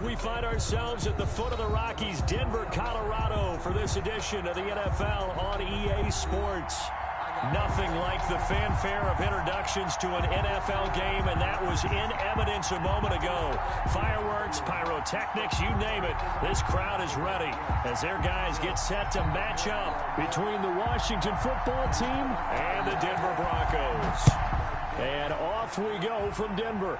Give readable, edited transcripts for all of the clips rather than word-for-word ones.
We find ourselves at the foot of the Rockies, Denver, Colorado, for this edition of the NFL on EA Sports. Nothing like the fanfare of introductions to an NFL game, and that was in evidence a moment ago. Fireworks, pyrotechnics, you name it. This crowd is ready as their guys get set to match up between the Washington football team and the Denver Broncos. And off we go from Denver.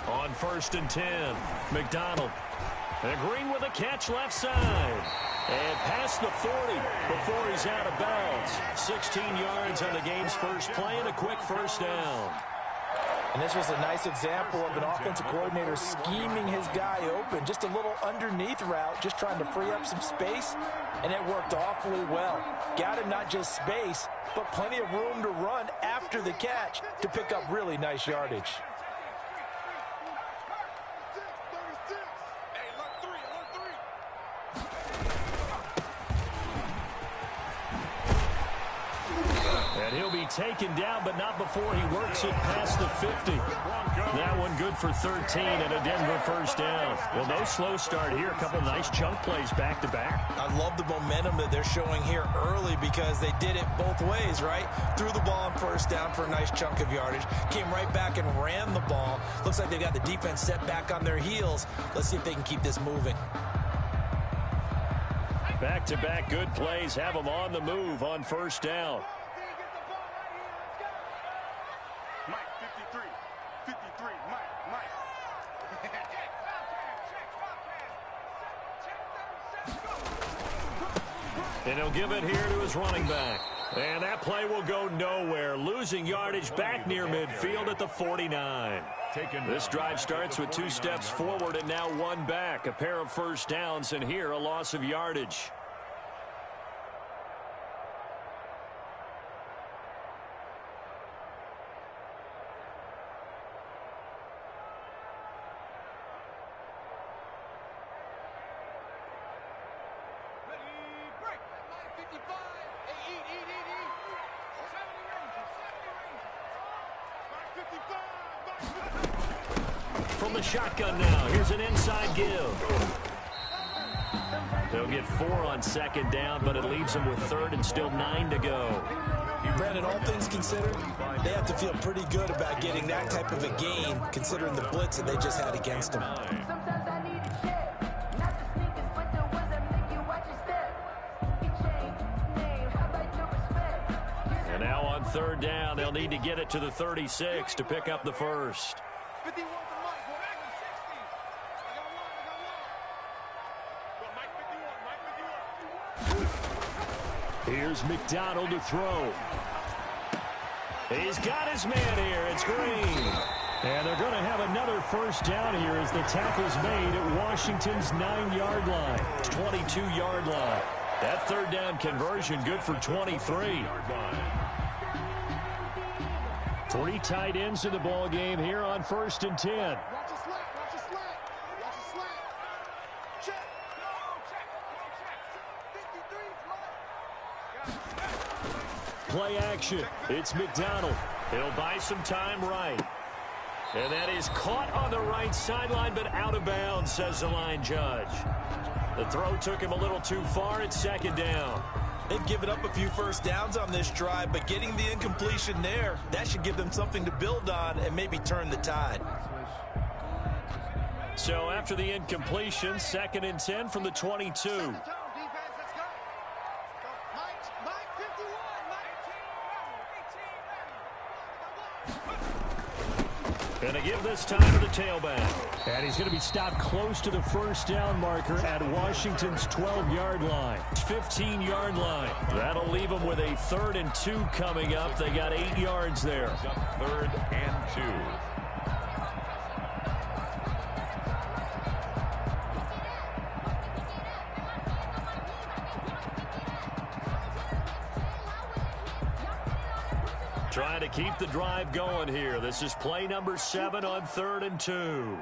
On 1st and 10, McDonald. And Green with a catch left side. And past the 40 before he's out of bounds. 16 yards on the game's first play and a quick first down. And this was a nice example of an offensive coordinator scheming his guy open. Just a little underneath route, just trying to free up some space, and it worked awfully well. Got him not just space, but plenty of room to run after the catch to pick up really nice yardage. And he'll be taken down, but not before he works it past the 50. That one good for 13 and a Denver first down. Well, no slow start here. A couple nice chunk plays back-to-back. I love the momentum that they're showing here early because they did it both ways, right? Threw the ball on first down for a nice chunk of yardage. Came right back and ran the ball. Looks like they've got the defense set back on their heels. Let's see if they can keep this moving. Back-to-back good plays have them on the move on first down. And he'll give it here to his running back. And that play will go nowhere. Losing yardage back near midfield at the 49. This drive starts with 2 steps forward and now 1 back. A pair of first downs and here a loss of yardage. From the shotgun now, here's an inside give. They'll get 4 on 2nd down, but it leaves them with 3rd and still 9 to go. Brandon, all things considered, they have to feel pretty good about getting that type of a gain, considering the blitz that they just had against them. And now on 3rd down, they'll need to get it to the 36 to pick up the first. Here's McDonald to throw. He's got his man here. It's Green. And they're going to have another first down here as the tackle's made at Washington's 9-yard line. 22-yard line. That 3rd down conversion good for 23. 3 tight ends in the ball game here on 1st and 10. Play action. It's McDonald. He'll buy some time right. And that is caught on the right sideline, but out of bounds, says the line judge. The throw took him a little too far. It's 2nd down. They've given up a few first downs on this drive, but getting the incompletion there, that should give them something to build on and maybe turn the tide. So after the incompletion, 2nd and 10 from the 22. And they give this time to the tailback. And he's going to be stopped close to the first down marker at Washington's 12-yard line. 15-yard line. That'll leave them with a 3rd and 2 coming up. They got 8 yards there. 3rd and 2. Trying to keep the drive going here. This is play number 7 on 3rd and 2.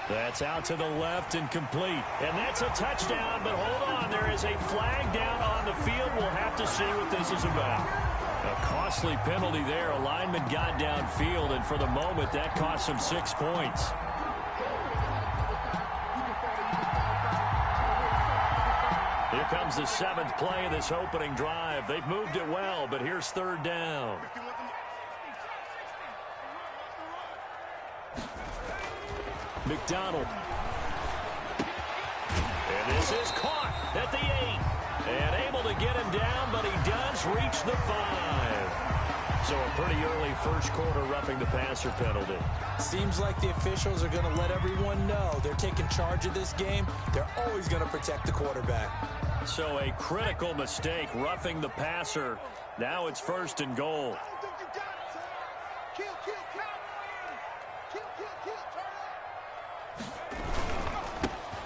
That's out to the left and complete. And that's a touchdown, but hold on. There is a flag down on the field. We'll have to see what this is about. A costly penalty there. A lineman got downfield, and for the moment, that cost him 6 points. Here comes the 7th play of this opening drive. They've moved it well, but here's 3rd down. McDonald. And this is caught at the 8. And able to get him down, but he does reach the 5. So a pretty early first quarter roughing the passer penalty. Seems like the officials are going to let everyone know they're taking charge of this game. They're always going to protect the quarterback. So a critical mistake, roughing the passer. Now it's 1st and goal.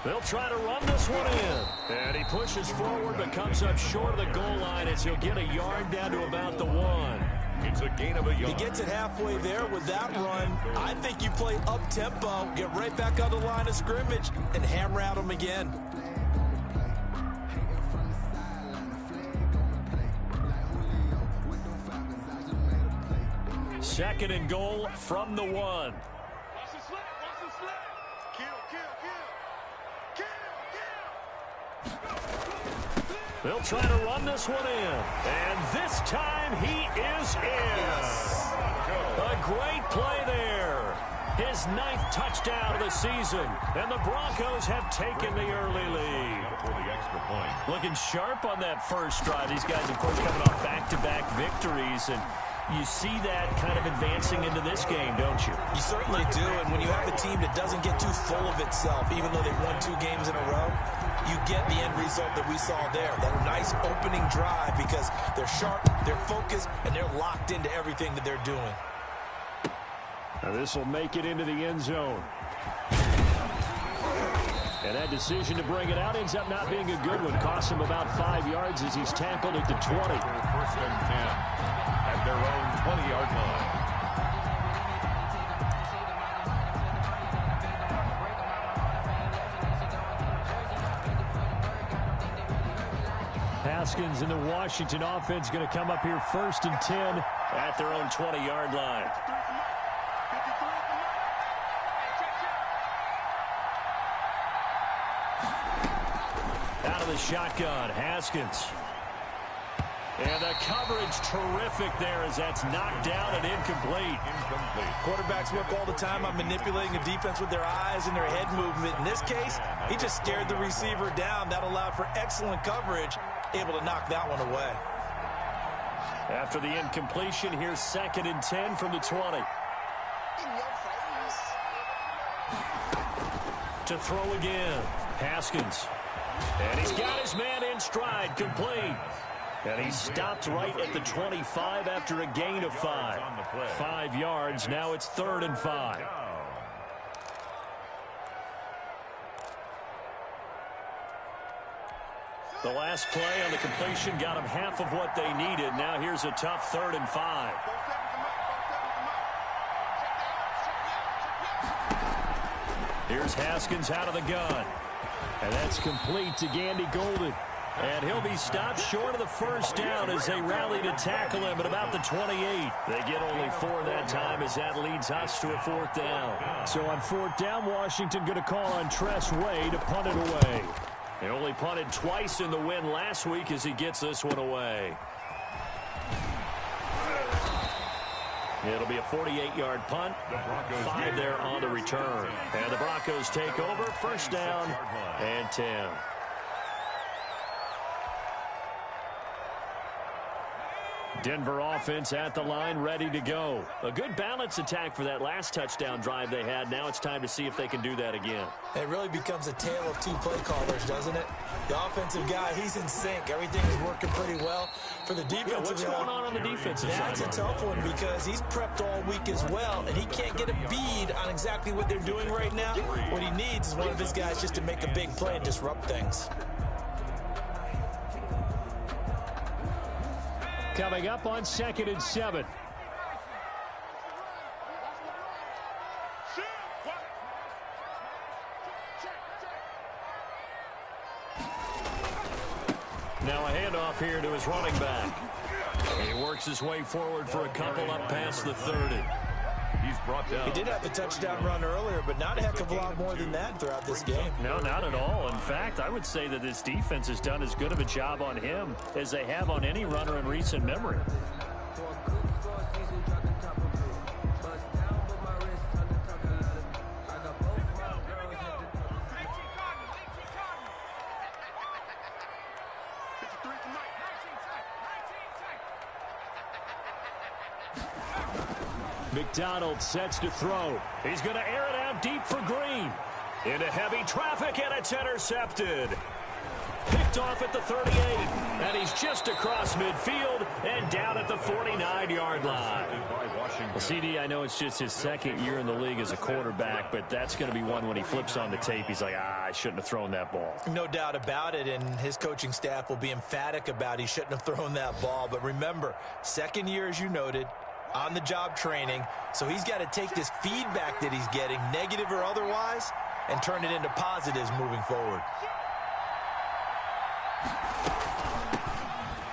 They'll try to run this one in. And he pushes forward but comes up short of the goal line as he'll get a yard down to about the 1. It's a gain of a yard. He gets it halfway there with that run. I think you play up-tempo, get right back on the line of scrimmage, and hammer at him again. Second and goal from the 1. They'll try to run this one in. And this time he is in. A great play there. His 9th touchdown of the season. And the Broncos have taken the early lead. Looking sharp on that first drive. These guys, of course, coming off back-to-back victories. And you see that kind of advancing into this game, don't you? You certainly do. And when you have a team that doesn't get too full of itself, even though they've won 2 games in a row, you get the end result that we saw there. That nice opening drive because they're sharp, they're focused, and they're locked into everything that they're doing. Now this will make it into the end zone. And that decision to bring it out ends up not being a good one. Costs him about 5 yards as he's tackled at the 20. 1st and 10 at their own 20-yard line. Haskins and the Washington offense going to come up here 1st and 10 at their own 20-yard line. Out of the shotgun, Haskins. And the coverage terrific there as that's knocked down and incomplete. Quarterbacks work all the time on manipulating a defense with their eyes and their head movement. In this case, he just scared the receiver down. That allowed for excellent coverage, able to knock that one away. After the incompletion, here's 2nd and 10 from the 20. To throw again, Haskins. And he's got his man in stride, complete. And he's stopped right at the 25 after a gain of 5. 5 yards, now it's 3rd and 5. The last play on the completion got them half of what they needed. Now here's a tough 3rd and 5. Here's Haskins out of the gun. And that's complete to Gandy Golden. And he'll be stopped short of the first down as they rally to tackle him at about the 28. They get only 4 that time as that leads us to a 4th down. So on 4th down, Washington going to call on Tress Way to punt it away. They only punted twice in the win last week as he gets this one away. It'll be a 48-yard punt, 5 there on the return. And the Broncos take over, 1st down and 10. Denver offense at the line, ready to go. A good balance attack for that last touchdown drive they had. Now it's time to see if they can do that again. It really becomes a tale of two play callers, doesn't it? The offensive guy, he's in sync. Everything is working pretty well. For the defensive what's guy, going on the defensive side? That's a tough one because he's prepped all week as well, and he can't get a bead on exactly what they're doing right now. What he needs is one of his guys just to make a big play and disrupt things. Coming up on 2nd and 7. Now a handoff here to his running back. He works his way forward for a couple up past the 30. He's brought down. He did have the touchdown run earlier, but not a heck of a lot more than that throughout this game. No, not at all. In fact, I would say that this defense has done as good of a job on him as they have on any runner in recent memory. McDonald sets to throw. He's going to air it out deep for Green. Into heavy traffic, and it's intercepted. Picked off at the 38, and he's just across midfield and down at the 49-yard line. Well, CD, I know it's just his second year in the league as a quarterback, but that's going to be one when he flips on the tape. He's like, I shouldn't have thrown that ball. No doubt about it, and his coaching staff will be emphatic about he shouldn't have thrown that ball. But remember, second year, as you noted, on-the-job training, so he's got to take this feedback that he's getting, negative or otherwise, and turn it into positives moving forward.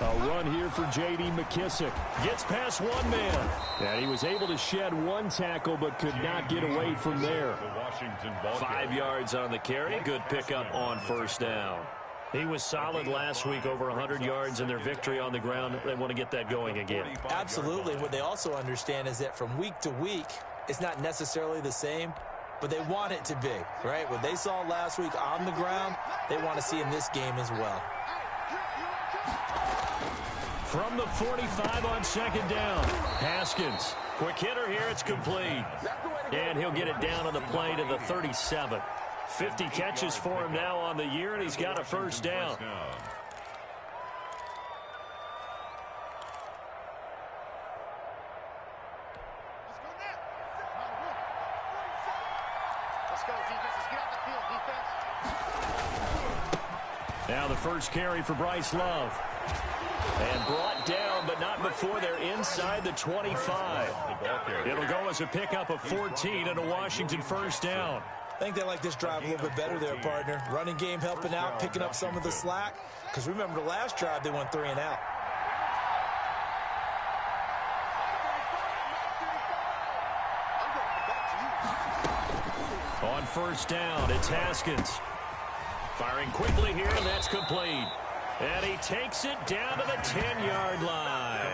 A run here for J.D. McKissick. Gets past one man. And he was able to shed one tackle but could not get away from there. 5 yards on the carry. Good pickup on first down. He was solid last week, over 100 yards in their victory on the ground. They want to get that going again. Absolutely. What they also understand is that from week to week, it's not necessarily the same, but they want it to be, right? What they saw last week on the ground, they want to see in this game as well. From the 45 on second down, Haskins. Quick hitter here, it's complete. And he'll get it down on the play to the 37. 50 catches for him now on the year, and he's got a first down. Now the first carry for Bryce Love. And brought down, but not before they're inside the 25. It'll go as a pickup of 14 and a Washington first down. I think they like this drive a little bit better there, partner. Running game helping out, picking up some of the slack. Because remember, the last drive, they went 3 and out. On first down, it's Haskins. Firing quickly here, and that's complete. And he takes it down to the 10-yard line.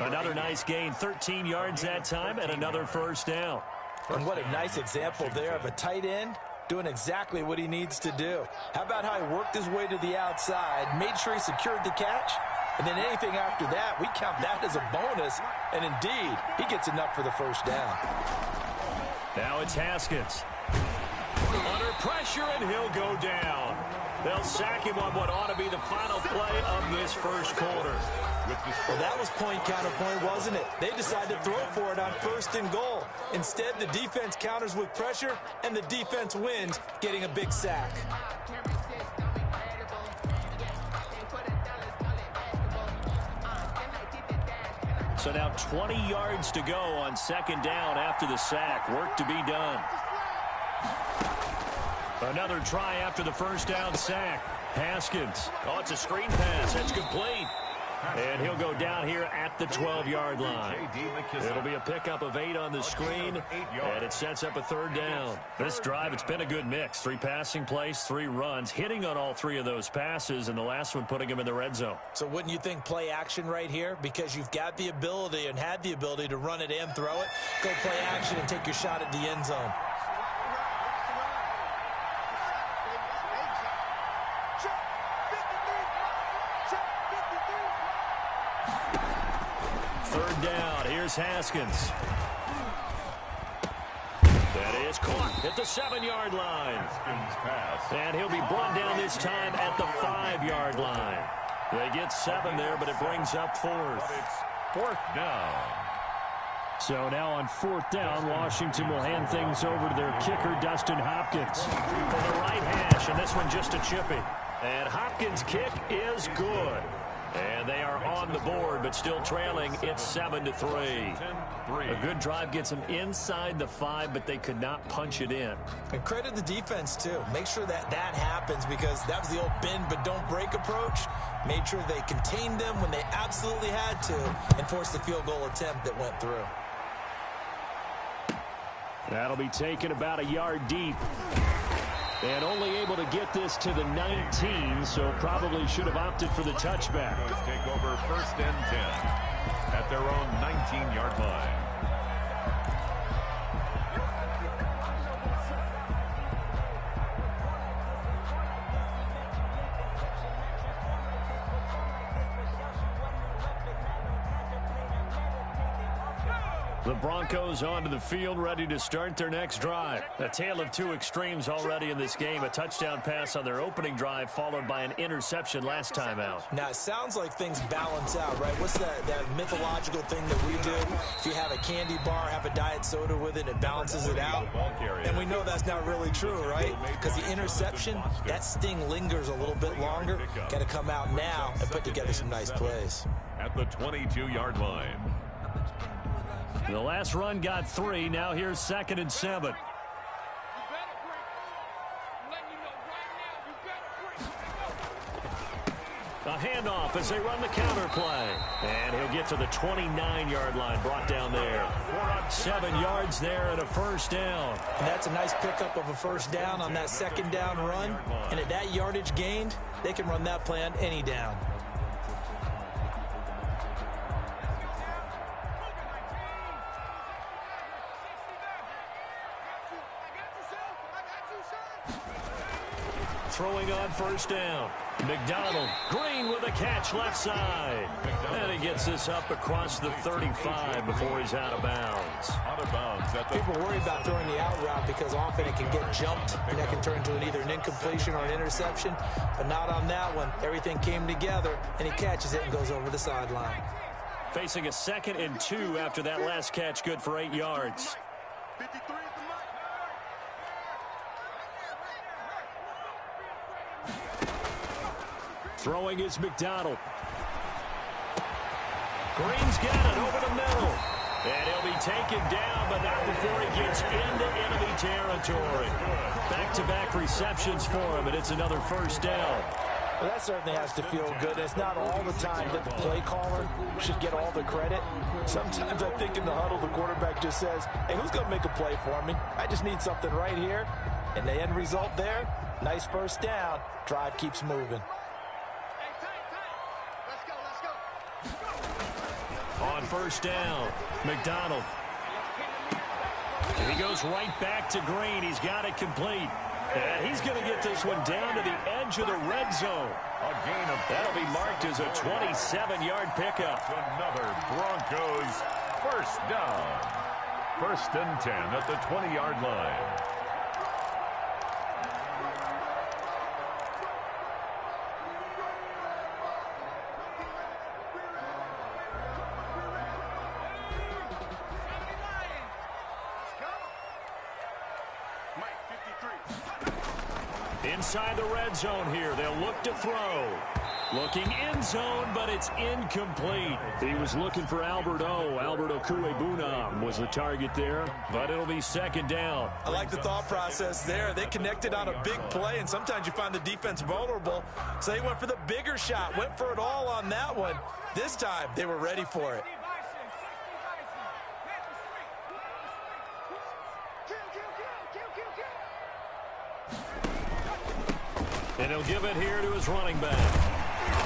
Another nice gain, 13 yards that time, and another first down. And what a nice example there of a tight end doing exactly what he needs to do. How about how he worked his way to the outside, made sure he secured the catch, and then anything after that, we count that as a bonus. And indeed, he gets enough for the first down. Now it's Haskins. Under pressure, and he'll go down. They'll sack him on what ought to be the final play of this first quarter. Well, that was point counterpoint, wasn't it? They decided to throw for it on first and goal. Instead, the defense counters with pressure, and the defense wins, getting a big sack. So now 20 yards to go on second down after the sack. Work to be done. Another try after the first down sack. Haskins. Oh, it's a screen pass. That's complete. And he'll go down here at the 12-yard line. It'll be a pickup of 8 on the screen, and it sets up a third down. This drive, it's been a good mix. 3 passing plays, 3 runs, hitting on all 3 of those passes, and the last one putting him in the red zone. So wouldn't you think play action right here? Because you've got the ability and had the ability to run it and throw it. Go play action and take your shot at the end zone. Third down. Here's Haskins. That is caught at the 7-yard line. And he'll be brought down this time at the 5-yard line. They get 7 there, but it brings up 4th. Fourth down. So now on 4th down, Washington will hand things over to their kicker, Dustin Hopkins, for the right hash, and this one just a chippy. And Hopkins' kick is good. And they are on the board, but still trailing. It's 7-3. A good drive gets them inside the 5, but they could not punch it in. And credit the defense, too. Make sure that happens, because that was the old bend but don't break approach. Made sure they contained them when they absolutely had to and forced the field goal attempt that went through. That'll be taken about a yard deep. And only able to get this to the 19, so probably should have opted for the touchback. Take over 1st and 10 at their own 19-yard line. The Broncos onto the field, ready to start their next drive. A tale of two extremes already in this game. A touchdown pass on their opening drive, followed by an interception last time out. Now, it sounds like things balance out, right? What's that mythological thing that we do? If you have a candy bar, have a diet soda with it, it balances it out. And we know that's not really true, right? Because the interception, that sting lingers a little bit longer. Got to come out now and put together some nice plays. At the 22-yard line. The last run got 3. Now here's 2nd and 7. A handoff as they run the counter play. And he'll get to the 29-yard line, brought down there. 7 yards there and a first down. And that's a nice pickup of a first down on that 2nd down run. And at that yardage gained, they can run that play on any down. Throwing on first down. McDonald, Green with a catch left side. And he gets this up across the 35 before he's out of bounds. Out of bounds. People worry about throwing the out route because often it can get jumped and that can turn into either an incompletion or an interception. But not on that one. Everything came together and he catches it and goes over the sideline. Facing a 2nd and 2 after that last catch, good for 8 yards. Throwing is McDonald. Green's got it over the middle. And he'll be taken down, but not before he gets into enemy territory. Back-to-back receptions for him, and it's another first down. Well, that certainly has to feel good. It's not all the time that the play caller should get all the credit. Sometimes I think in the huddle, the quarterback just says, hey, who's going to make a play for me? I just need something right here. And the end result there, nice first down. Drive keeps moving. On first down, McDonald. And he goes right back to Green. He's got it complete. And he's going to get this one down to the edge of the red zone. A gain of That'll be marked as a 27-yard pickup. another Broncos first down. 1st and 10 at the 20-yard line. Inside the red zone here. They'll look to throw. Looking end zone, but it's incomplete. He was looking for Albert Okuebunam was the target there, but it'll be 2nd down. I like the thought process there. They connected on a big play, and sometimes you find the defense vulnerable. So they went for the bigger shot, went for it all on that one. This time, they were ready for it. And he'll give it here to his running back.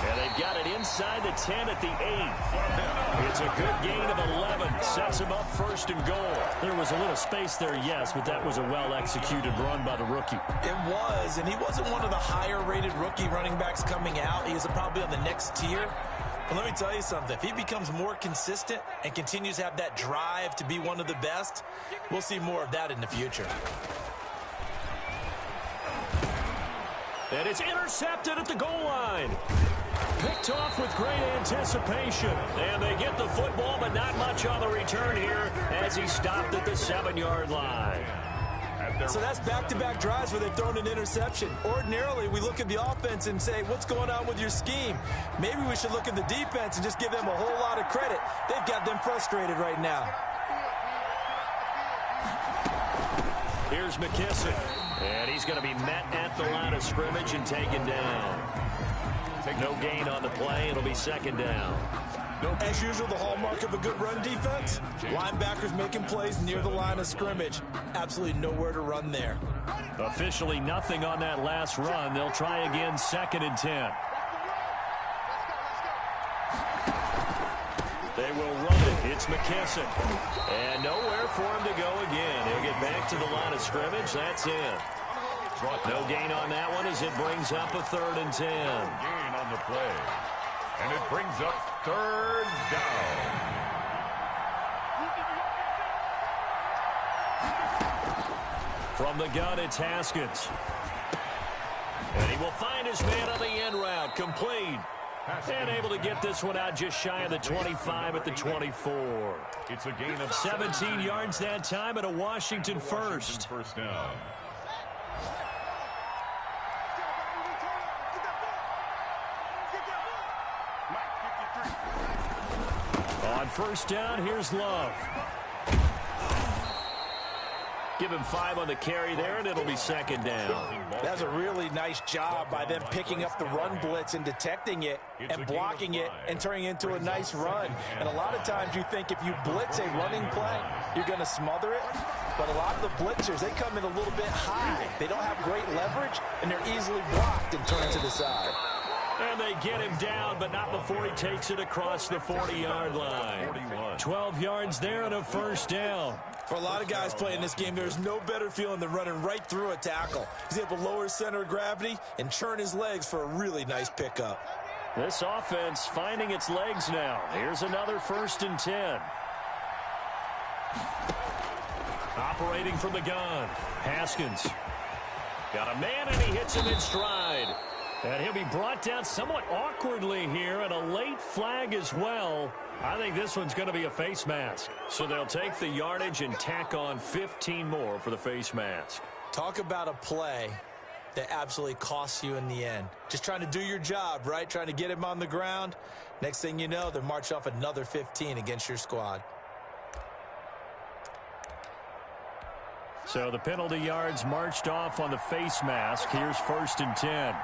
And they've got it inside the 10 at the 8. It's a good gain of 11. Sets him up 1st and goal. There was a little space there, yes, but that was a well-executed run by the rookie. It was, and he wasn't one of the higher-rated rookie running backs coming out. He was probably on the next tier. Well, let me tell you something. If he becomes more consistent and continues to have that drive to be one of the best, we'll see more of that in the future. And it's intercepted at the goal line. Picked off with great anticipation. And they get the football, but not much on the return here as he stopped at the 7-yard line. So that's back-to-back drives where they've thrown an interception. Ordinarily, we look at the offense and say, what's going on with your scheme? Maybe we should look at the defense and just give them a whole lot of credit. They've got them frustrated right now. Here's McKissick. And he's going to be met at the line of scrimmage and taken down. No gain on the play. It'll be second down. As usual, the hallmark of a good run defense, linebackers making plays near the line of scrimmage. Absolutely nowhere to run there. Officially nothing on that last run. They'll try again, 2nd and 10. They will run it. It's McKissick. And nowhere for him to go again. He'll get back to the line of scrimmage. That's it. No gain on that one as it brings up a 3rd and 10. Gain on the play. And it brings up 3rd down. From the gun, it's Haskins. And he will find his man on the end route. Complete. And able to get this one out just shy of the 25 at the 24. It's a gain of 17 yards that time and a Washington first. First down. On first down, here's Love. Give him 5 on the carry there, and it'll be second down. That's a really nice job by them picking up the run blitz and detecting it and blocking it and turning it into a nice run. And a lot of times you think if you blitz a running play, you're going to smother it. But a lot of the blitzers, they come in a little bit high. They don't have great leverage, and they're easily blocked and turned to the side. And they get him down, but not before he takes it across the 40-yard line. 12 yards there and a first down. For a lot of guys playing this game, there's no better feeling than running right through a tackle. He's able to lower his center of gravity and churn his legs for a really nice pickup. This offense finding its legs now. Here's another 1st and 10. Operating from the gun. Haskins. Got a man, and he hits him in stride. And he'll be brought down somewhat awkwardly here, and a late flag as well. I think this one's going to be a face mask. So they'll take the yardage and tack on 15 more for the face mask. Talk about a play that absolutely costs you in the end. Just trying to do your job, right? Trying to get him on the ground. Next thing you know, they're marching off another 15 against your squad. So the penalty yards marched off on the face mask. Here's 1st and 10.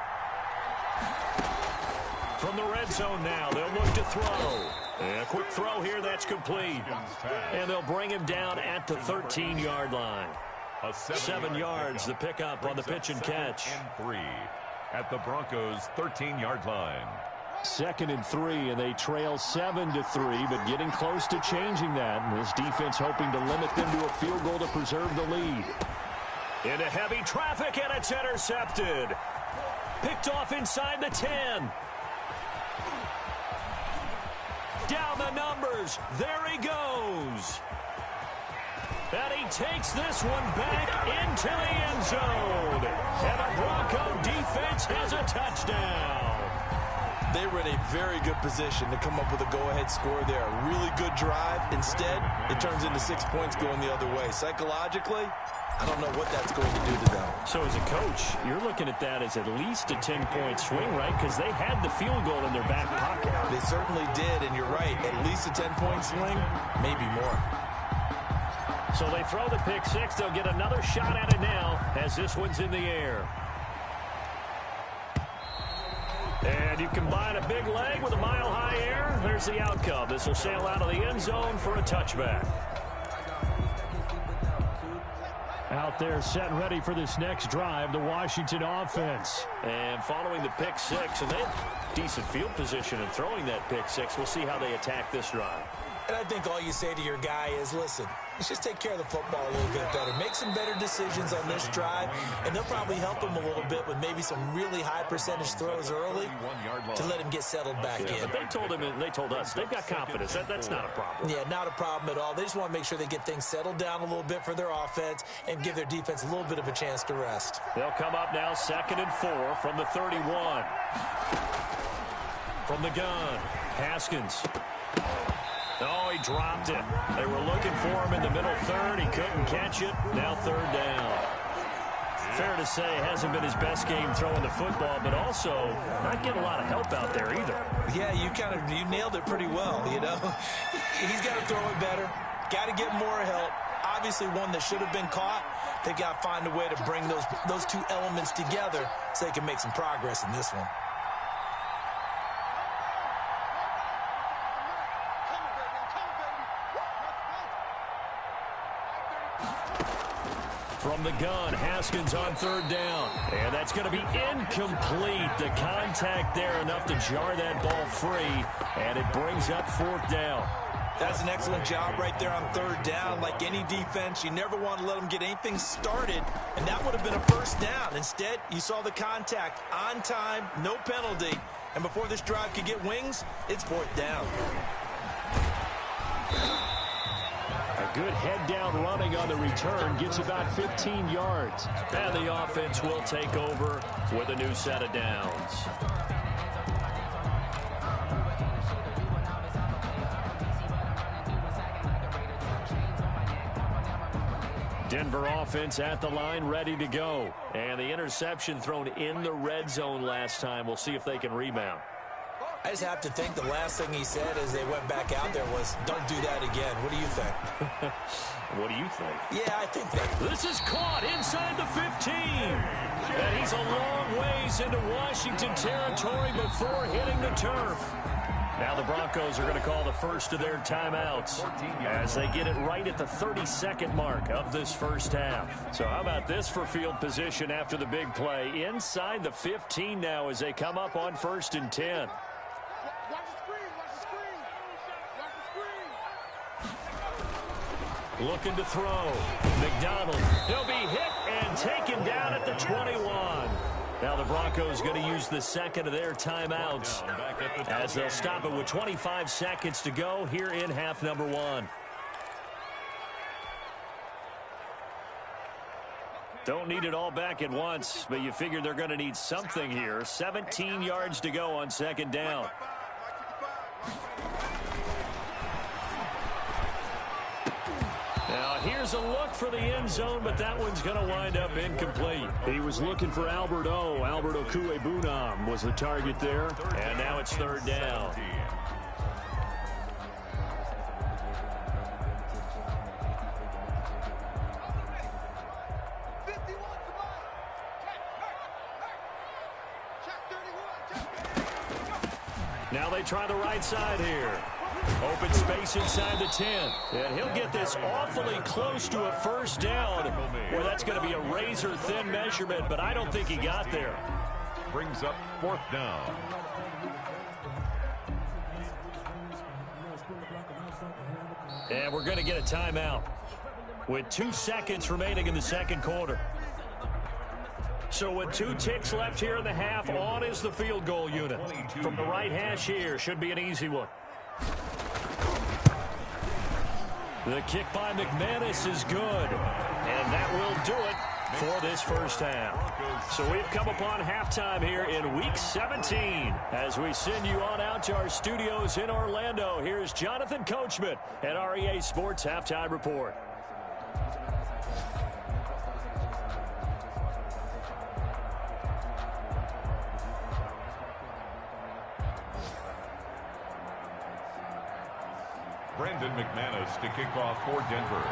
From the red zone now, they'll look to throw. And a quick throw here, that's complete. And they'll bring him down at the 13-yard line. 7 yards, the pickup on the pitch and catch. And 3 at the Broncos' 13-yard line. 2nd and 3, and they trail 7-3, but getting close to changing that. And this defense hoping to limit them to a field goal to preserve the lead. Into heavy traffic, and it's intercepted. Picked off inside the 10. Down the numbers. There he goes. And he takes this one back into the end zone. And the Bronco defense has a touchdown. They were in a very good position to come up with a go-ahead score there. A really good drive. Instead, it turns into 6 points going the other way. Psychologically, I don't know what that's going to do to them. So as a coach, you're looking at that as at least a 10-point swing, right? Because they had the field goal in their back pocket. They certainly did, and you're right. At least a 10-point swing, maybe more. So they throw the pick six. They'll get another shot at it now as this one's in the air. And you combine a big leg with a mile-high air. There's the outcome. This will sail out of the end zone for a touchback. Out there set and ready for this next drive, the Washington offense. And following the pick six, and they have decent field position in throwing that pick six. We'll see how they attack this drive. And I think all you say to your guy is, listen, Let's just take care of the football a little bit better. Make some better decisions on this drive, and they'll probably help him a little bit with maybe some really high percentage throws early to let him get settled back in. But they told him, and they told us, they've got confidence. That's not a problem. Yeah, not a problem at all. They just want to make sure they get things settled down a little bit for their offense and give their defense a little bit of a chance to rest. They'll come up now 2nd and 4 from the 31. From the gun, Haskins. Oh, he dropped it. They were looking for him in the middle third. He couldn't catch it. Now 3rd down. Fair to say, hasn't been his best game throwing the football, but also not getting a lot of help out there either. Yeah, you nailed it pretty well, you know. He's got to throw it better. Got to get more help. Obviously one that should have been caught. They got to find a way to bring those two elements together so they can make some progress in this one. From the gun, Haskins on 3rd down. And that's going to be incomplete. The contact there enough to jar that ball free. And it brings up 4th down. That's an excellent job right there on 3rd down. Like any defense, you never want to let them get anything started. And that would have been a 1st down. Instead, you saw the contact on time, no penalty. And before this drive could get wings, it's 4th down. A good head-down running on the return gets about 15 yards. And the offense will take over with a new set of downs. Denver offense at the line, ready to go. And the interception thrown in the red zone last time. We'll see if they can rebound. I just have to think the last thing he said as they went back out there was, don't do that again. What do you think? What do you think? Yeah, I think that. This is caught inside the 15. And he's a long ways into Washington territory before hitting the turf. Now the Broncos are going to call the first of their timeouts as they get it right at the 32nd mark of this first half. So how about this for field position after the big play? Inside the 15 now as they come up on 1st and 10. Looking to throw. McDonald. He'll be hit and taken down at the 21. Now the Broncos going to use the second of their timeouts as they'll stop it with 25 seconds to go here in half number 1. Don't need it all back at once, but you figure they're going to need something here. 17 yards to go on 2nd down. Now, here's a look for the end zone, but that one's going to wind up incomplete. He was looking for Albert Okuebunam was the target there, and now it's 3rd down. Now they try the right side here. Open space inside the 10. And he'll get this awfully close to a 1st down. Well, that's going to be a razor-thin measurement, but I don't think he got there. Brings up 4th down. And we're going to get a timeout with 2 seconds remaining in the 2nd quarter. So with 2 ticks left here in the half, on is the field goal unit. From the right hash here, should be an easy one. The kick by McManus is good, and that will do it for this first half. So we've come upon halftime here in Week 17. As we send you on out to our studios in Orlando, here's Jonathan Coachman at REA Sports Halftime Report. Brandon McManus to kick off for Denver.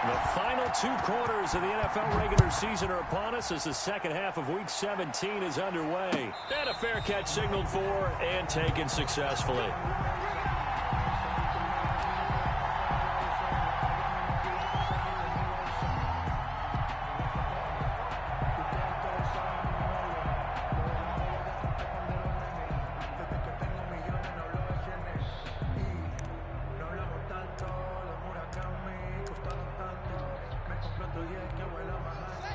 The final 2 quarters of the NFL regular season are upon us as the second half of Week 17 is underway. And a fair catch signaled for and taken successfully.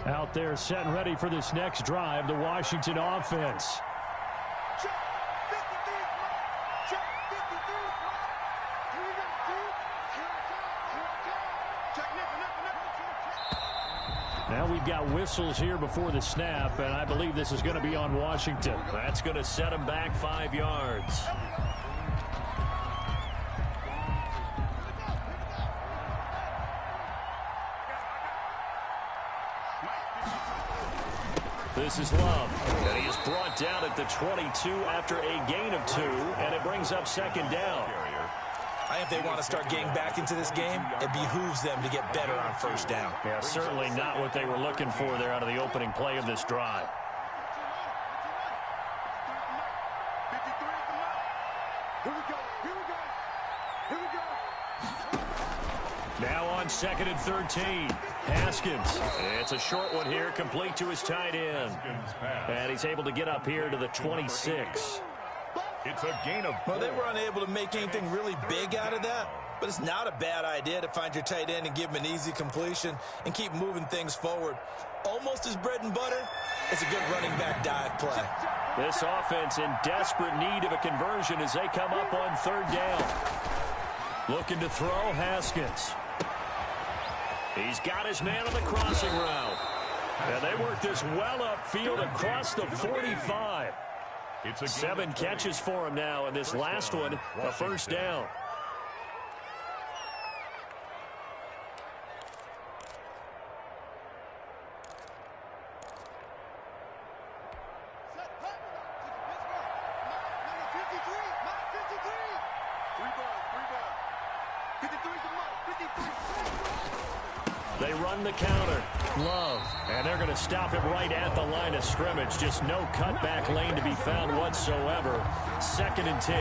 Out there set and ready for this next drive, the Washington offense. Now we've got whistles here before the snap, and I believe this is going to be on Washington. That's going to set them back 5 yards. This is Love, and he is brought down at the 22 after a gain of 2, and it brings up second down. I think if they want to start getting back into this game, it behooves them to get better on first down. Yeah, certainly not what they were looking for there out of the opening play of this drive. Now on 2nd and 13, Haskins. It's a short one here, complete to his tight end. And he's able to get up here to the 26. It's a gain of 4. Well, they were unable to make anything really big out of that, but it's not a bad idea to find your tight end and give him an easy completion and keep moving things forward. Almost his bread and butter. It's a good running back dive play. This offense in desperate need of a conversion as they come up on 3rd down. Looking to throw, Haskins. He's got his man on the crossing route. And they work this well upfield across the 45. 7 catches for him now, and this last one, a first down. They run the counter. Love. And they're going to stop him right at the line of scrimmage. Just no cutback lane to be found whatsoever. 2nd and 10.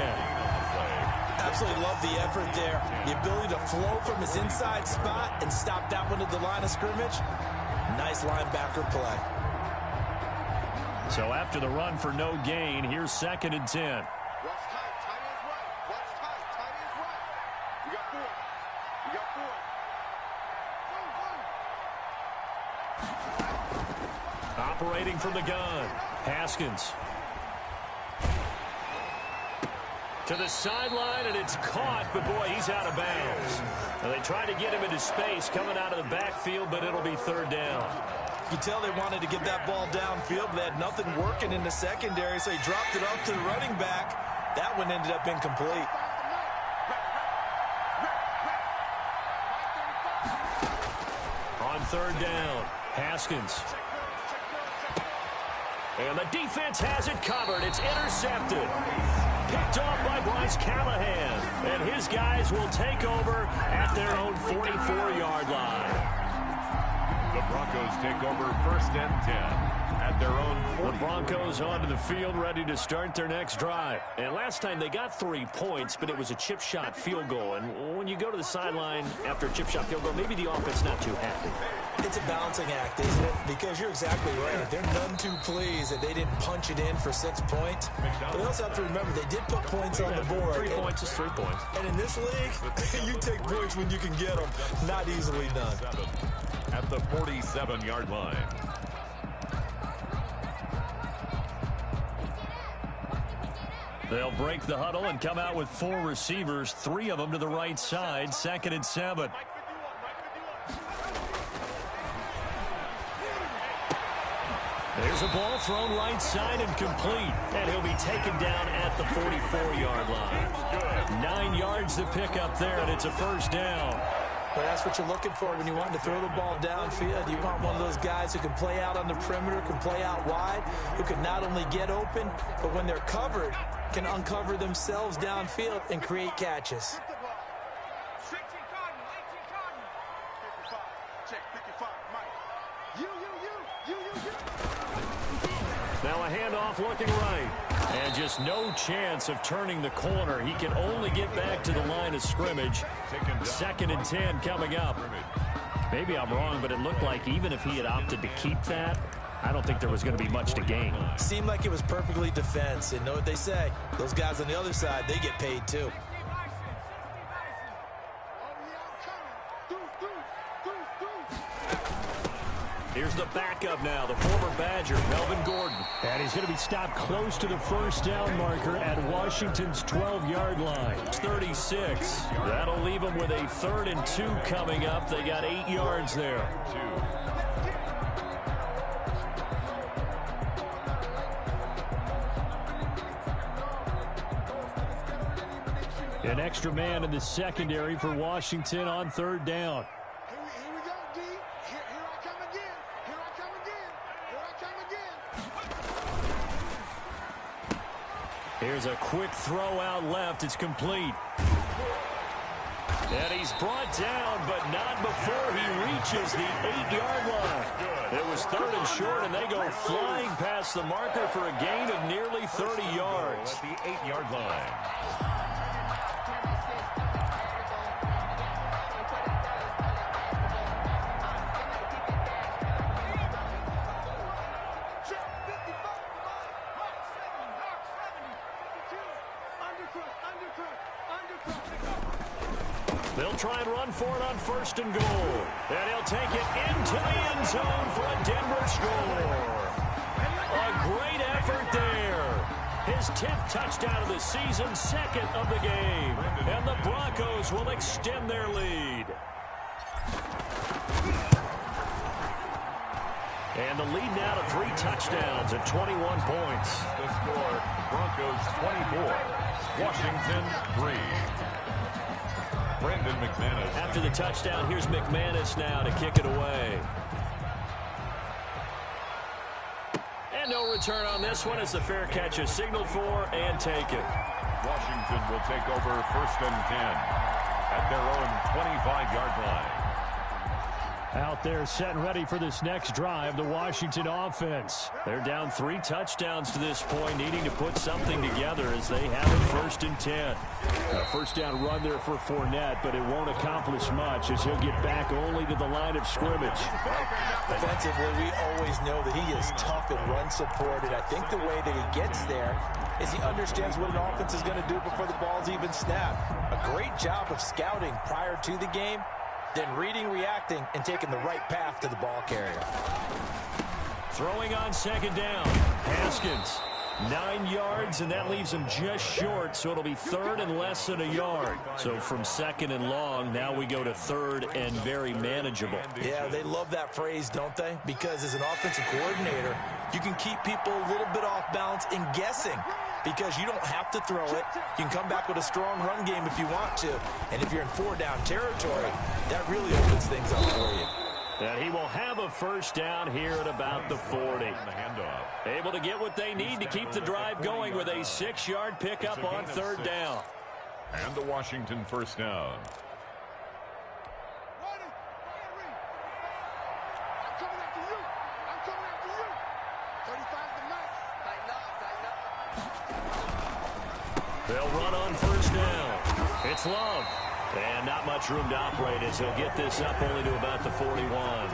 Absolutely love the effort there. The ability to flow from his inside spot and stop that one at the line of scrimmage. Nice linebacker play. So after the run for no gain, here's 2nd and 10. Operating from the gun, Haskins. To the sideline, and it's caught, but boy, he's out of bounds. And they tried to get him into space coming out of the backfield, but it'll be 3rd down. You can tell they wanted to get that ball downfield, but they had nothing working in the secondary, so he dropped it off to the running back. That one ended up incomplete. On 3rd down, Haskins. And the defense has it covered. It's intercepted. Picked off by Bryce Callahan. And his guys will take over at their own 44-yard line. The Broncos take over 1st and 10 at their own 44. The Broncos onto the field, ready to start their next drive. And last time they got 3 points, but it was a chip shot field goal. And when you go to the sideline after a chip shot field goal, maybe the offense not too happy. It's a balancing act, isn't it? Because you're exactly right. They're none too pleased that they didn't punch it in for 6 points. But they also have to remember they did put points on the board. 3 points is 3 points. And in this league, you take points when you can get them. Not easily done. At the 47-yard line. They'll break the huddle and come out with 4 receivers, 3 of them to the right side, 2nd and 7. There's a ball thrown right side and complete. And he'll be taken down at the 44-yard line. 9 yards to pick up there, and it's a first down. Well, that's what you're looking for when you want to throw the ball downfield. You want one of those guys who can play out on the perimeter, can play out wide, who can not only get open, but when they're covered, can uncover themselves downfield and create catches. Now a handoff looking right. And just no chance of turning the corner. He can only get back to the line of scrimmage. 2nd and 10 coming up. Maybe I'm wrong, but it looked like even if he had opted to keep that, I don't think there was going to be much to gain. Seemed like it was perfectly defense. And know what they say? Those guys on the other side, they get paid too. Here's the backup now, the former Badger, Melvin Gordon. And he's going to be stopped close to the first down marker at Washington's 12-yard line. It's 36. That'll leave them with a 3rd and 2 coming up. They got 8 yards there. An extra man in the secondary for Washington on 3rd down. Here we go, D. Here I come again. Here I come again. Here I come again. Here's a quick throw out left. It's complete. And he's brought down, but not before he reaches the 8-yard line. It was 3rd and short, and they go flying past the marker for a gain of nearly 30 yards. At the 8-yard line. They'll try and run for it on 1st and goal. And he'll take it into the end zone for a Denver score. A great effort there. His 10th touchdown of the season, 2nd of the game. And the Broncos will extend their lead. And the lead now to 3 touchdowns at 21 points. The score, Broncos 24, Washington 3. Brandon McManus. After the touchdown, here's McManus now to kick it away. And no return on this one. It's a fair catch, a signal for, and take it. Washington will take over 1st and 10 at their own 25-yard line. Out there set and ready for this next drive, the Washington offense. They're down 3 touchdowns to this point, needing to put something together as they have it 1st and 10. A first down run there for Fournette, but it won't accomplish much as he'll get back only to the line of scrimmage. Defensively, we always know that he is tough and run supported. I think the way that he gets there is he understands what an offense is going to do before the ball's even snapped. A great job of scouting prior to the game, then reading, reacting, and taking the right path to the ball carrier. Throwing on 2nd down, Haskins. 9 yards, and that leaves him just short, so it'll be 3rd and less than a yard. So from 2nd and long, now we go to 3rd and very manageable. Yeah, they love that phrase, don't they? Because as an offensive coordinator, you can keep people a little bit off balance and guessing because you don't have to throw it. You can come back with a strong run game if you want to. And if you're in 4-down territory, that really opens things up for you. And he will have a first down here at about the 40. Able to get what they need to keep the drive going with a 6-yard pickup on 3rd down. And the Washington first down. I'm coming after you. I'm coming after you. 35 the max. They'll run on 1st down. It's Love. And not much room to operate as he'll get this up only to about the 41.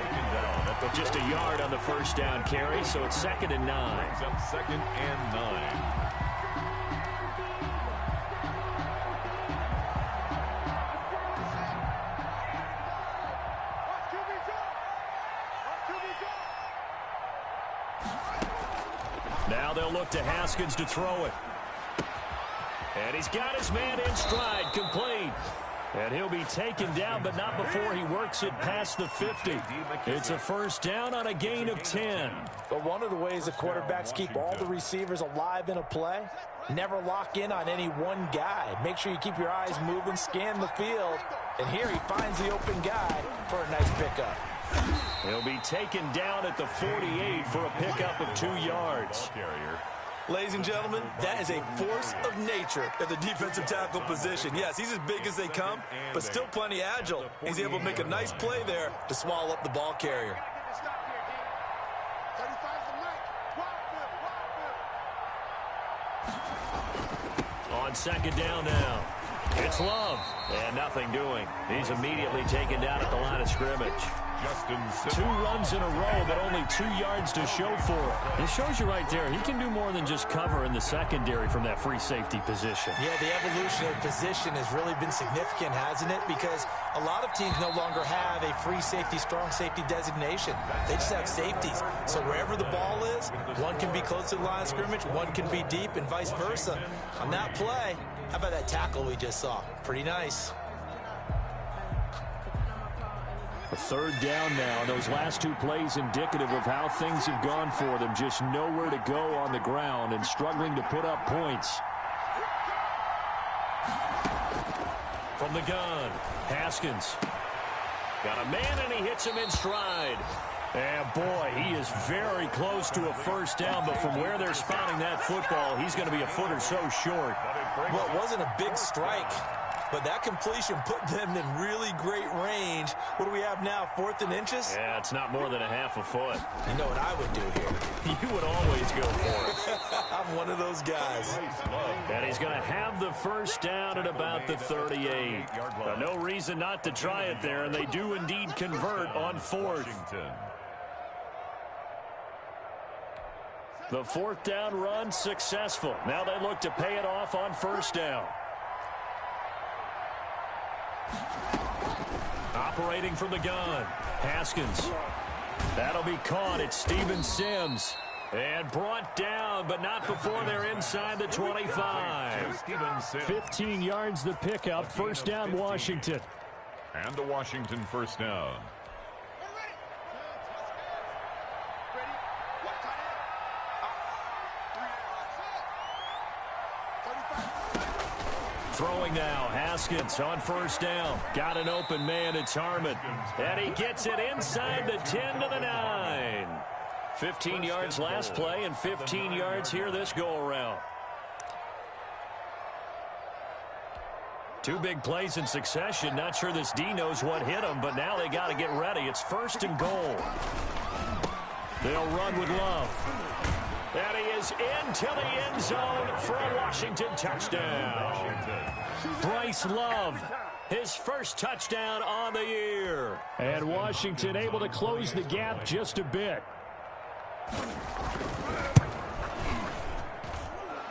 Just a yard on the first down carry, so it's 2nd and 9. It's up 2nd and 9. Now they'll look to Haskins to throw it. And he's got his man in stride, complete. And he'll be taken down, but not before he works it past the 50. It's a first down on a gain of 10. But one of the ways the quarterbacks keep all the receivers alive in a play, never lock in on any one guy. Make sure you keep your eyes moving, scan the field. And here he finds the open guy for a nice pickup. He'll be taken down at the 48 for a pickup of 2 yards. Ladies and gentlemen, that is a force of nature at the defensive tackle position. Yes, he's as big as they come, but still plenty agile. He's able to make a nice play there to swallow up the ball carrier. On 2nd down now. It's Love. And nothing doing. He's immediately taken down at the line of scrimmage. 2 runs in a row, but only 2 yards to show for it. It shows you right there, he can do more than just cover in the secondary from that free safety position. Yeah, the evolution of position has really been significant, hasn't it? Because a lot of teams no longer have a free safety, strong safety designation. They just have safeties. So wherever the ball is, one can be close to the line of scrimmage, one can be deep, and vice versa. On that play, how about that tackle we just saw? Pretty nice. A 3rd down now. Those last 2 plays indicative of how things have gone for them. Just nowhere to go on the ground and struggling to put up points. From the gun, Haskins. Got a man, and he hits him in stride. And, boy, he is very close to a 1st down, but from where they're spotting that football, he's going to be a foot or so short. Well, it wasn't a big strike, but that completion put them in really great range. What do we have now, 4th and inches? Yeah, it's not more than a half a foot. You know what I would do here? You would always go for it. I'm one of those guys. And he's going to have the 1st down at about the 38. No reason not to try it there, and they do indeed convert on 4th. The 4th down run successful. Now they look to pay it off on 1st down. Operating from the gun, Haskins. That'll be caught. It's Steven Sims. And brought down, but not before they're inside the 25. 15 yards the pickup. 1st down, Washington. And the Washington 1st down. Throwing now, Haskins on 1st down. Got an open man, it's Harmon. And he gets it inside the 10 to the 9. 15 yards last play and 15 yards here this go-around. 2 big plays in succession. Not sure this D knows what hit him, but now they got to get ready. It's 1st and goal. They'll run with Love. And he is into the end zone for a Washington touchdown. Bryce Love, his 1st touchdown on the year. And Washington able to close the gap just a bit.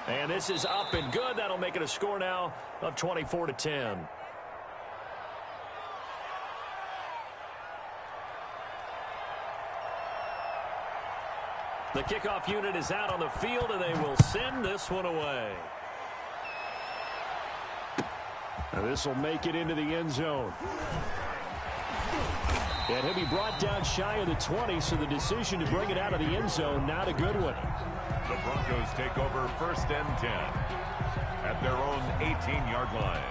And this is up and good. That'll make it a score now of 24-10. The kickoff unit is out on the field, and they will send this one away. And this will make it into the end zone. And he'll be brought down shy of the 20, so the decision to bring it out of the end zone, not a good one. The Broncos take over 1st and 10 at their own 18-yard line.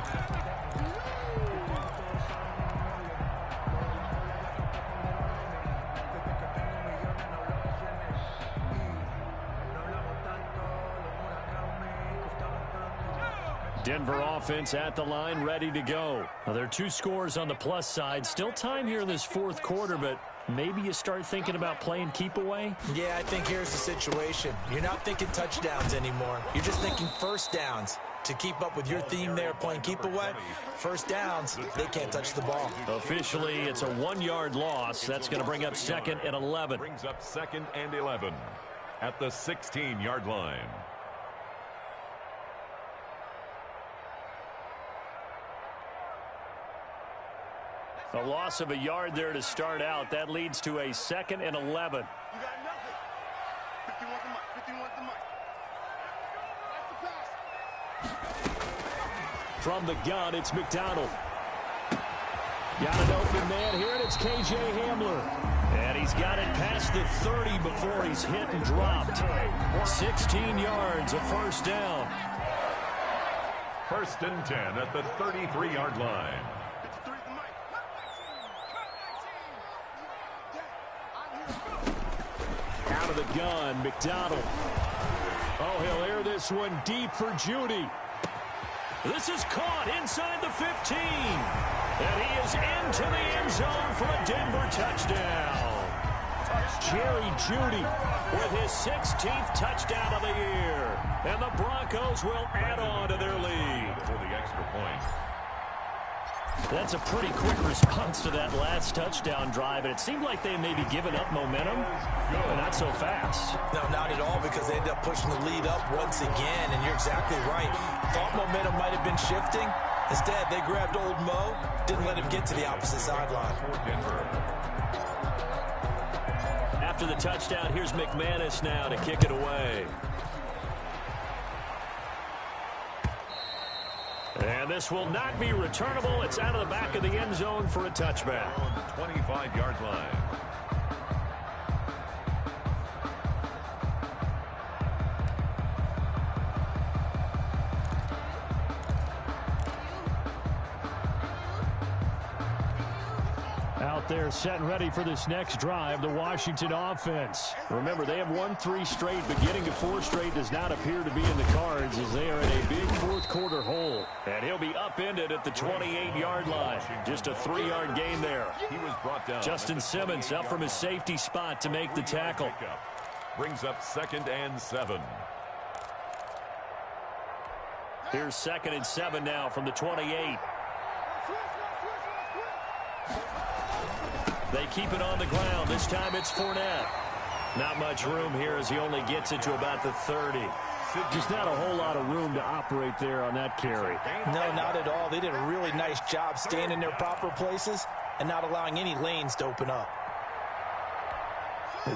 Denver offense at the line, ready to go. Now, there are 2 scores on the plus side. Still time here in this 4th quarter, but maybe you start thinking about playing keep away? Yeah, I think here's the situation. You're not thinking touchdowns anymore. You're just thinking 1st downs. To keep up with your theme there, playing keep away, 1st downs, they can't touch the ball. Officially, it's a 1-yard loss. That's going to bring up 2nd and 11. Brings up 2nd and 11 at the 16-yard line. A loss of a yard there to start out. That leads to a 2nd and 11. You got nothing. 51 the mic. 51 the mic. That's the pass. From the gun, it's McDonald. Got an open man here, and it's K.J. Hamler. And he's got it past the 30 before he's hit and dropped. 16 yards, a 1st down. 1st and 10 at the 33-yard line. Out of the gun, McDonald. Oh, he'll air this one deep for Judy. This is caught inside the 15. And he is into the end zone for a Denver touchdown. Jerry Judy with his 16th touchdown of the year. And the Broncos will add on to their lead. For the extra point. That's a pretty quick response to that last touchdown drive, and it seemed like they may be giving up momentum, but not so fast. No, not at all, because they ended up pushing the lead up once again, and you're exactly right. Thought momentum might have been shifting. Instead, they grabbed old Mo, didn't let him get to the opposite sideline. After the touchdown, here's McManus now to kick it away. And this will not be returnable. It's out of the back of the end zone for a touchback. On the 25-yard line. Out there set and ready for this next drive, the Washington offense. Remember, they have won 3 straight, but getting to 4 straight does not appear to be in the cards as they are in a big fourth-quarter hole. And he'll be upended at the 28-yard line. Just a 3-yard gain there. He was brought down. Justin Simmons up from his safety spot to make the tackle. Brings up 2nd and 7. Here's 2nd and 7 now from the 28. They keep it on the ground. This time it's Fournette. Not much room here as he only gets it to about the 30. Just not a whole lot of room to operate there on that carry. No, not at all. They did a really nice job staying in their proper places and not allowing any lanes to open up.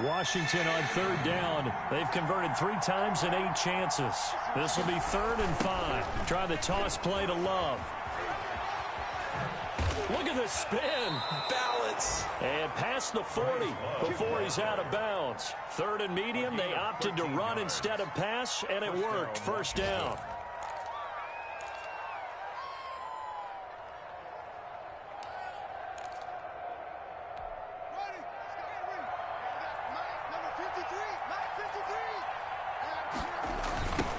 Washington on 3rd down. They've converted 3 times in 8 chances. This will be 3rd and 5. Try the toss play to Love. Look at the spin. Balance. And past the 40 before he's out of bounds. 3rd and medium. They opted to run instead of pass, and it worked. 1st down.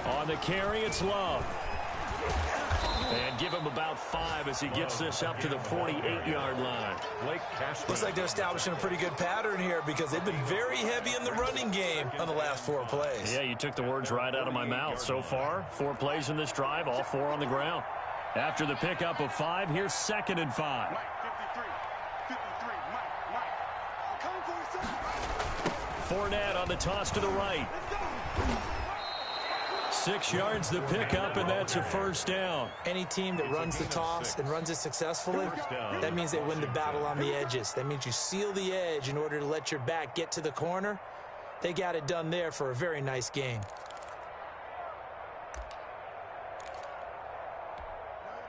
On the carry, it's Love. And give him about 5 as he gets this up to the 48-yard line. Looks like they're establishing a pretty good pattern here because they've been very heavy in the running game on the last 4 plays. Yeah, you took the words right out of my mouth. So far, 4 plays in this drive, all 4 on the ground. After the pickup of 5, here's 2nd and 5. Fournette on the toss to the right. 6 yards the pickup, and that's a 1st down. Any team that runs the toss and runs it successfully, that means they win the battle on the edges. That means you seal the edge in order to let your back get to the corner. They got it done there for a very nice gain.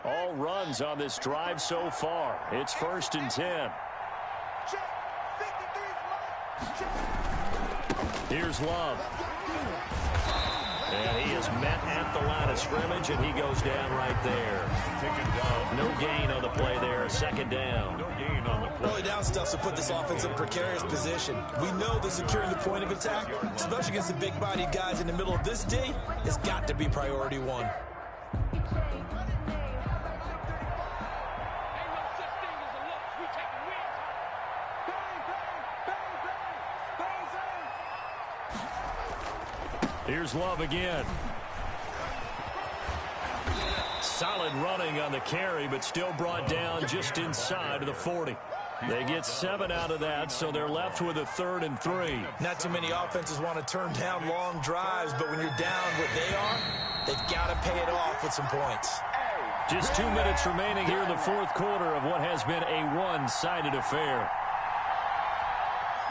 All runs on this drive so far. It's 1st and 10. Here's Love. And he is met at the line of scrimmage, and he goes down right there. No gain on the play there. 2nd down. Early down stuff to put this offense in a precarious position. We know that securing the point of attack, especially against the big-bodied guys in the middle of this day, has got to be priority 1. Here's Love again. Solid running on the carry, but still brought down just inside of the 40. They get 7 out of that, so they're left with a 3rd and 3. Not too many offenses want to turn down long drives, but when you're down what they are, they've got to pay it off with some points. Just 2 minutes remaining here in the 4th quarter of what has been a one-sided affair.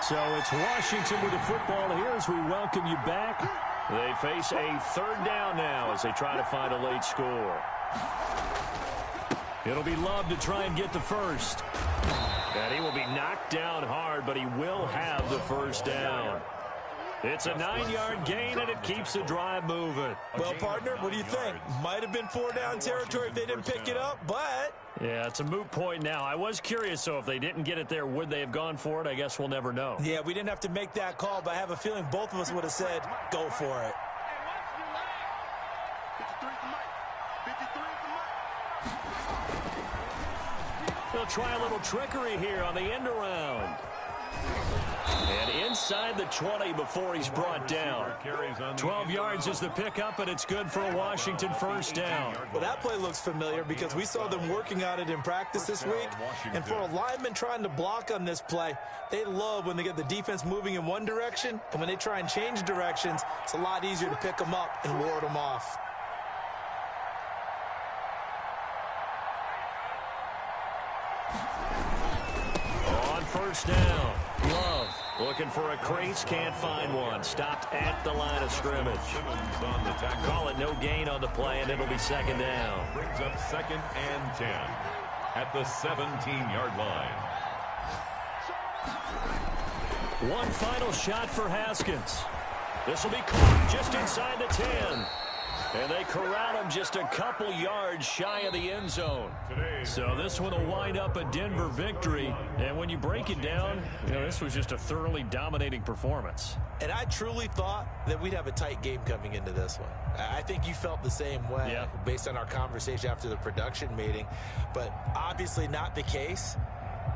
So it's Washington with the football here as we welcome you back. They face a 3rd down now as they try to find a late score. It'll be Love to try and get the 1st. And he will be knocked down hard, but he will have the 1st down. It's a 9-yard gain, and it keeps the drive moving. Well, partner, what do you think? Might have been 4-down territory if they didn't pick it up, but... Yeah, it's a moot point now. I was curious, so if they didn't get it there, would they have gone for it? I guess we'll never know. Yeah, we didn't have to make that call, but I have a feeling both of us would have said, go for it. They'll try a little trickery here on the end around. And inside the 20 before he's brought down. 12 yards is the pickup, and it's good for a Washington first down. Well, that play looks familiar because we saw them working on it in practice this week. And for a lineman trying to block on this play, they love when they get the defense moving in one direction. And when they try and change directions, it's a lot easier to pick them up and ward them off. On first down, Love looking for a crease, can't find one. Stopped at the line of scrimmage. Call it no gain on the play, and it'll be second down. Brings up 2nd and 10 at the 17-yard line. One final shot for Haskins. This will be caught just inside the 10. And they corral him just a couple yards shy of the end zone. So this one will wind up a Denver victory. And when you break it down, this was just a thoroughly dominating performance. And I truly thought that we'd have a tight game coming into this one. I think you felt the same way based on our conversation after the production meeting. But obviously not the case.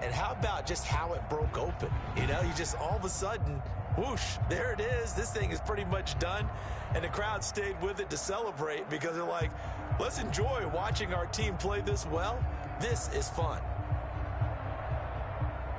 And how about just how it broke open? You just all of a sudden, whoosh, there it is. This thing is pretty much done. And the crowd stayed with it to celebrate because they're like, let's enjoy watching our team play this well. This is fun.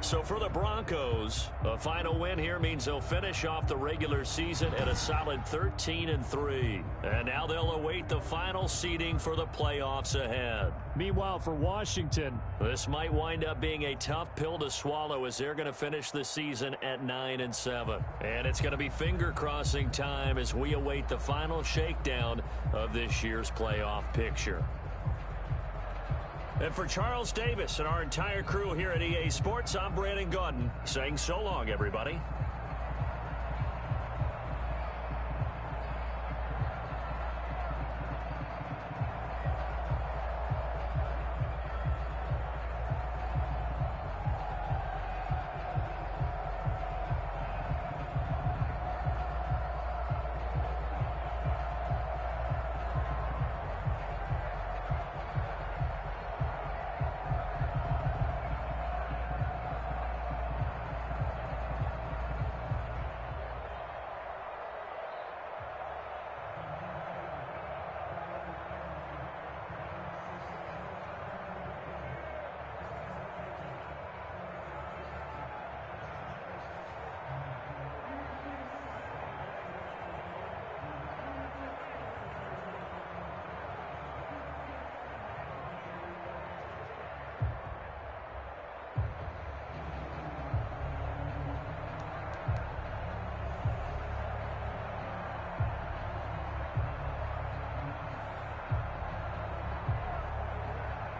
So for the Broncos, a final win here means they'll finish off the regular season at a solid 13-3. And now they'll await the final seeding for the playoffs ahead. Meanwhile, for Washington, this might wind up being a tough pill to swallow as they're going to finish the season at 9-7. And it's going to be finger-crossing time as we await the final shakedown of this year's playoff picture. And for Charles Davis and our entire crew here at EA Sports, I'm Brandon Gaudin saying so long, everybody.